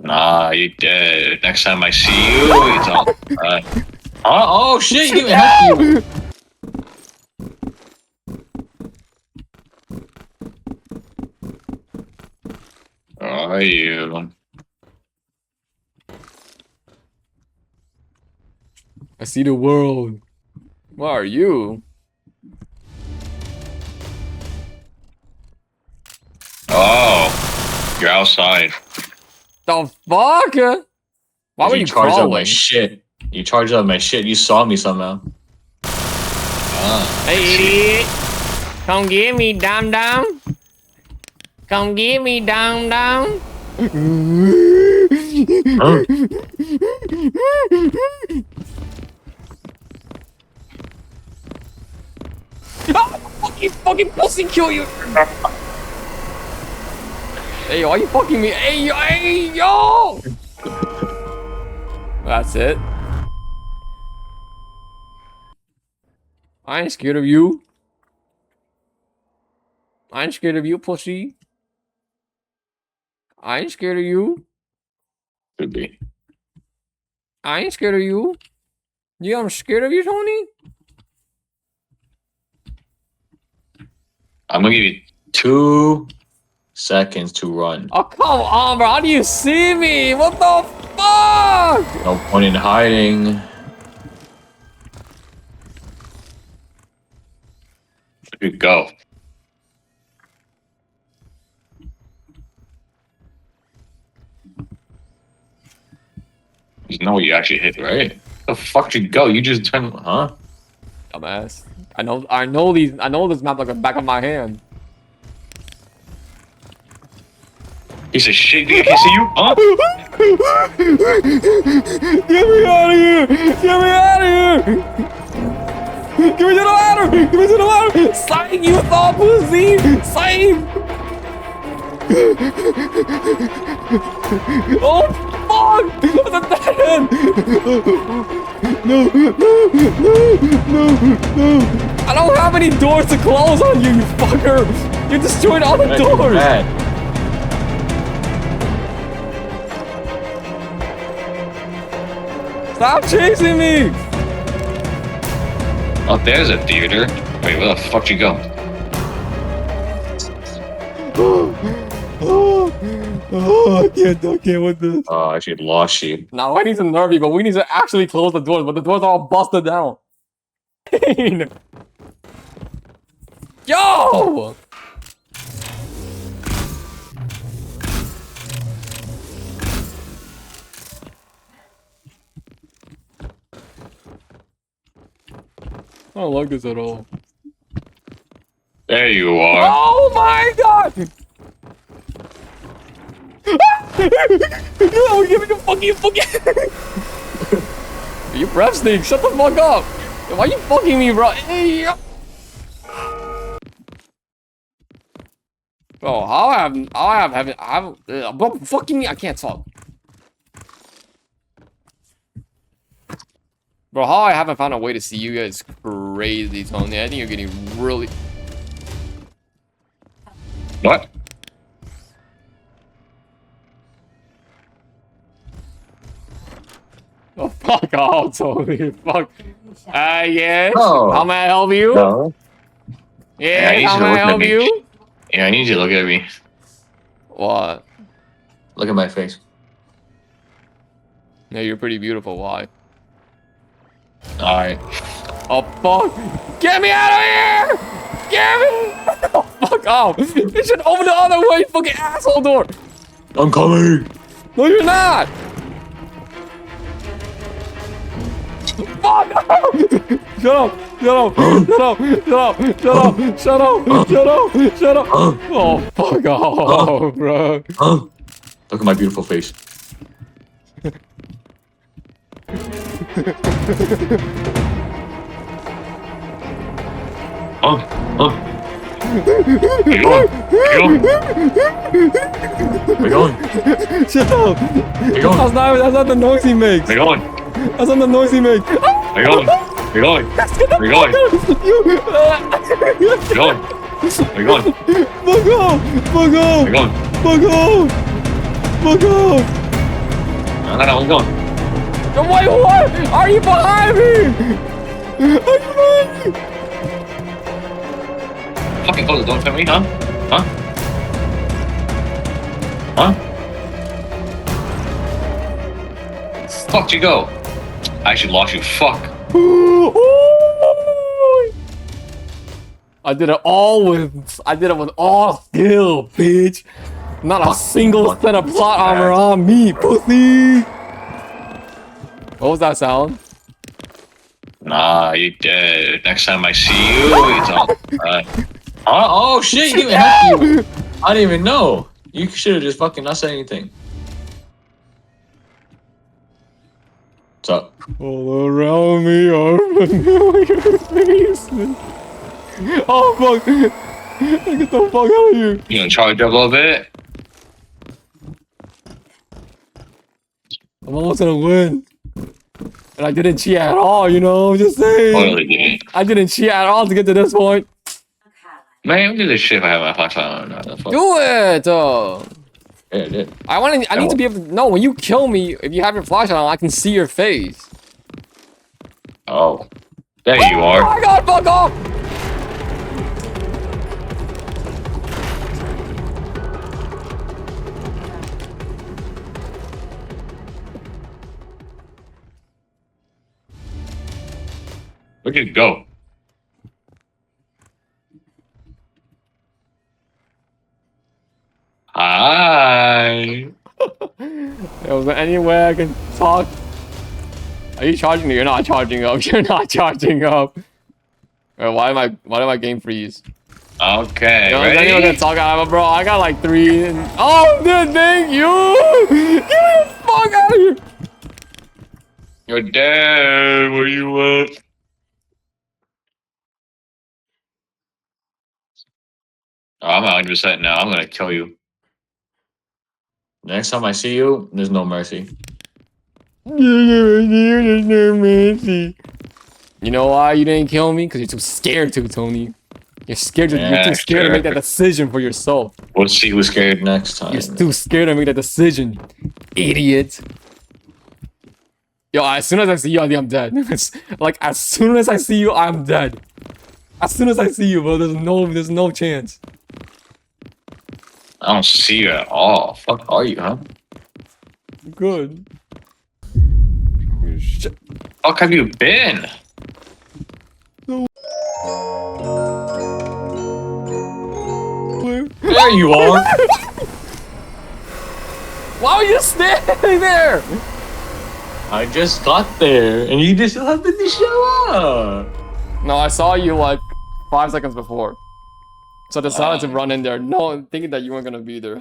Nah, you dead. Next time I see you, it's all. Oh shit! You didn't have to. Are you? I see the world. What are you? Oh, you're outside. The fuck? Why were you charged up my crawling? shit? You charged up my shit. You saw me somehow. Hey, idiot! Come get me, dum dum. Come get me, dum dum. Huh? Fucking pussy kill you! Hey, why you fucking me? Hey, yo! That's it. I ain't scared of you. I ain't scared of you, pussy. I ain't scared of you. Could be. I ain't scared of you. Yeah, I'm scared of you, Tony. I'm gonna give you 2 seconds to run. Oh, come on, bro. How do you see me? What the fuck? No point in hiding. Dude, go. You know what you actually hit, right? The fuck did you go? You just turned, huh? Dumbass. I know this map like the back of my hand. Piece of shit, dude. I can't see you, huh? Get me out of here! Get me out of here! Give me to the ladder! Give me to the ladder! Sign, you thought, pussy! Sign! Oh, fuck! What's at that end? No! I don't have any doors to close on you, you fucker! You destroyed all the doors! Stop chasing me! Oh, there's a theater. Wait, where the fuck did you go? I can't with this. Oh, I actually lost you. Now I need to nerve you, but we need to actually close the doors, but the doors are all busted down. Yo! I don't like this at all. There you are. Oh my god! No, give me the fucking. You breath stink. Shut the fuck up. Why are you fucking me, bro? Hey, bro, how I have, bro, fucking me. I can't talk. Bro, how I haven't found a way to see you guys crazy, Tony. I think you're getting really. What? Oh, fuck off, Tony. Fuck. Yes. Oh. How may I help you? No. Yeah, how may I help you? Yeah, I need you to look at me. What? Look at my face. Yeah, you're pretty beautiful. Why? Alright. Oh, fuck. Get me out of here! Get me! Oh, fuck off. You should open the other way, fucking asshole door. I'm coming! No, you're not. Fuck! Shut up! Shut up! Shut up! Shut up! Shut up! Shut up! Shut up! Shut up! Oh, fuck off, bro. Look at my beautiful face. Where you going? Where you going? Shut up! Where you going? That's not the noise he makes. Where you going? That's not the noise he makes. Where you going? Where you going? Where you going? Where you going? Where you going? Fuck off! Fuck off! Where you going? Fuck off! Fuck off! No, we're going. Wait, what? Are you behind me? Are you behind me? Fucking close the door for me, huh? Huh? Huh? Fuck you go. I actually lost you. Fuck. I did it with all skill, bitch. Not a single set of plot armor on me, pussy. What was that sound? Nah, you dead. Next time I see you, it's all. Oh shit! You didn't even have to. I didn't even know. You should have just fucking not said anything. What's up? All around me are familiar faces. Oh fuck! Get the fuck out of here! You gonna charge up a little bit? I'm almost gonna win. And I didn't cheat at all, you know, I'm just saying. Totally didn't. I didn't cheat at all to get to this point. Man, we do this shit if I have my flashlight on. Do it! Yeah, I did. I need to be able to know when you kill me, if you have your flashlight on, I can see your face. Oh. There you are. Oh my god, fuck off! Where'd you go? Hi. Was there any way I can talk? Are you charging me? You're not charging up. You're not charging up. Why did my game freeze? Okay, Yo, is ready? anyone gonna talk out of it, bro? I got like 3. Oh, dude, thank you! Get the fuck out of here! You're dead. Where you at? Oh, I'm 100% now. I'm gonna kill you. Next time I see you, there's no mercy. There's no mercy. You know why you didn't kill me? Because you're too scared to, Tony. You're scared. You're too scared to make that decision for yourself. We'll see who's scared next time. You're too scared to make that decision, idiot. Yo, as soon as I see you, I'm dead. Like, as soon as I see you, I'm dead. As soon as I see you, bro, there's no chance. I don't see you at all. Fuck are you, huh? Good. Shit. Fuck have you been? There you are. Why are you standing there? I just got there, and you just happened to show up. No, I saw you like 5 seconds before. So I decided to run in there, thinking that you weren't gonna be there.